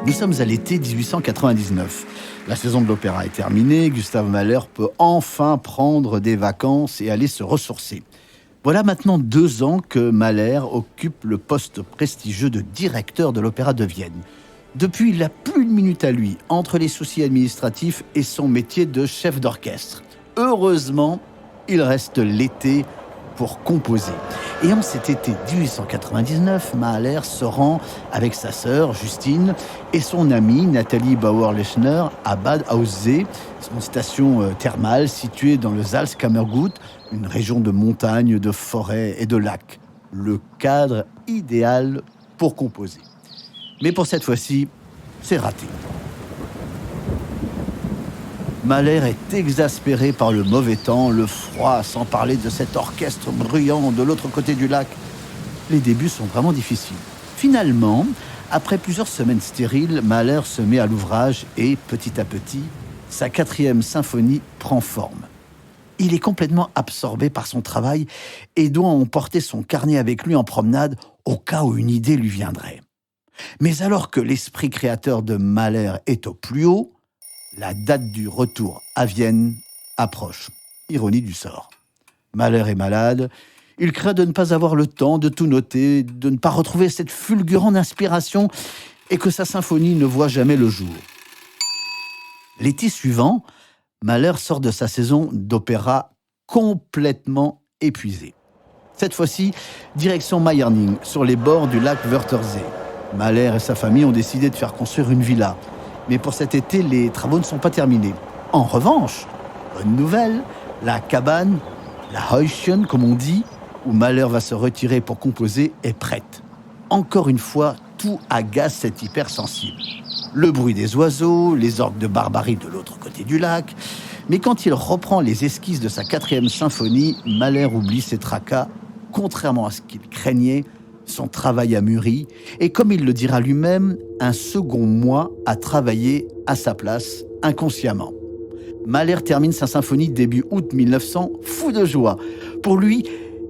Nous sommes à l'été 1899. La saison de l'opéra est terminée, Gustave Mahler peut enfin prendre des vacances et aller se ressourcer. Voilà maintenant 2 ans que Mahler occupe le poste prestigieux de directeur de l'Opéra de Vienne. Depuis, il n'a plus une minute à lui entre les soucis administratifs et son métier de chef d'orchestre. Heureusement, il reste l'été pour composer. Et en cet été 1899, Mahler se rend avec sa sœur Justine et son amie Nathalie Bauer-Lechner à Bad Aussee, une station thermale située dans le Salzkammergut, une région de montagnes, de forêts et de lacs. Le cadre idéal pour composer. Mais pour cette fois-ci, c'est raté. Mahler est exaspéré par le mauvais temps, le froid, sans parler de cet orchestre bruyant de l'autre côté du lac. Les débuts sont vraiment difficiles. Finalement, après plusieurs semaines stériles, Mahler se met à l'ouvrage et, petit à petit, sa 4e symphonie prend forme. Il est complètement absorbé par son travail et doit emporter son carnet avec lui en promenade au cas où une idée lui viendrait. Mais alors que l'esprit créateur de Mahler est au plus haut, la date du retour à Vienne approche. Ironie du sort. Mahler est malade, il craint de ne pas avoir le temps de tout noter, de ne pas retrouver cette fulgurante inspiration et que sa symphonie ne voit jamais le jour. L'été suivant, Mahler sort de sa saison d'opéra complètement épuisé. Cette fois-ci, direction Meiringen, sur les bords du lac Wörthersee. Mahler et sa famille ont décidé de faire construire une villa. Mais pour cet été, les travaux ne sont pas terminés. En revanche, bonne nouvelle, la cabane, la Häuschen, comme on dit, où Mahler va se retirer pour composer, est prête. Encore une fois, tout agace cet hypersensible. Le bruit des oiseaux, les orgues de barbarie de l'autre côté du lac. Mais quand il reprend les esquisses de sa 4e symphonie, Mahler oublie ses tracas. Contrairement à ce qu'il craignait, son travail a mûri, et comme il le dira lui-même, un second moi a travaillé à sa place, inconsciemment. Mahler termine sa symphonie début août 1900, fou de joie. Pour lui,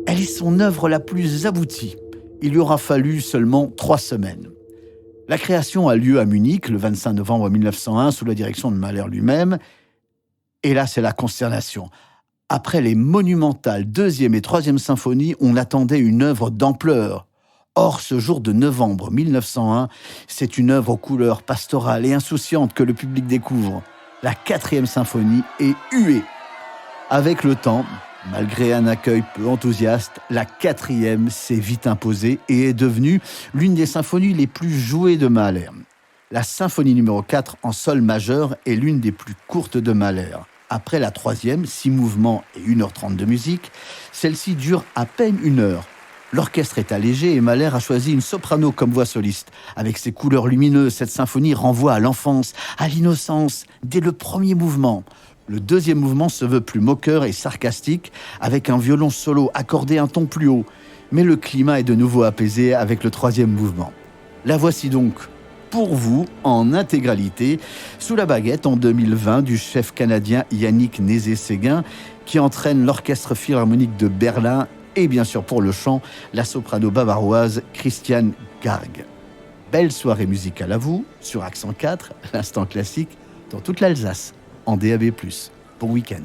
elle est son œuvre la plus aboutie. Il lui aura fallu seulement 3 semaines. La création a lieu à Munich le 25 novembre 1901 sous la direction de Mahler lui-même. Et là, c'est la consternation. Après les monumentales 2e et 3e symphonies, on attendait une œuvre d'ampleur. Or, ce jour de novembre 1901, c'est une œuvre aux couleurs pastorales et insouciantes que le public découvre. La 4e symphonie est huée. Avec le temps, malgré un accueil peu enthousiaste, la 4e s'est vite imposée et est devenue l'une des symphonies les plus jouées de Mahler. La symphonie numéro 4 en sol majeur est l'une des plus courtes de Mahler. Après la 3e, 6 mouvements et 1h30 de musique, celle-ci dure à peine 1 heure. L'orchestre est allégé et Mahler a choisi une soprano comme voix soliste. Avec ses couleurs lumineuses, cette symphonie renvoie à l'enfance, à l'innocence, dès le premier mouvement. Le 2e mouvement se veut plus moqueur et sarcastique, avec un violon solo accordé un ton plus haut. Mais le climat est de nouveau apaisé avec le 3e mouvement. La voici donc pour vous en intégralité, sous la baguette en 2020 du chef canadien Yannick Nézet-Séguin, qui entraîne l'Orchestre Philharmonique de Berlin et bien sûr pour le chant, la soprano bavaroise Christiane Garg. Belle soirée musicale à vous, sur Accent 4, l'instant classique, dans toute l'Alsace, en DAB+. Bon week-end.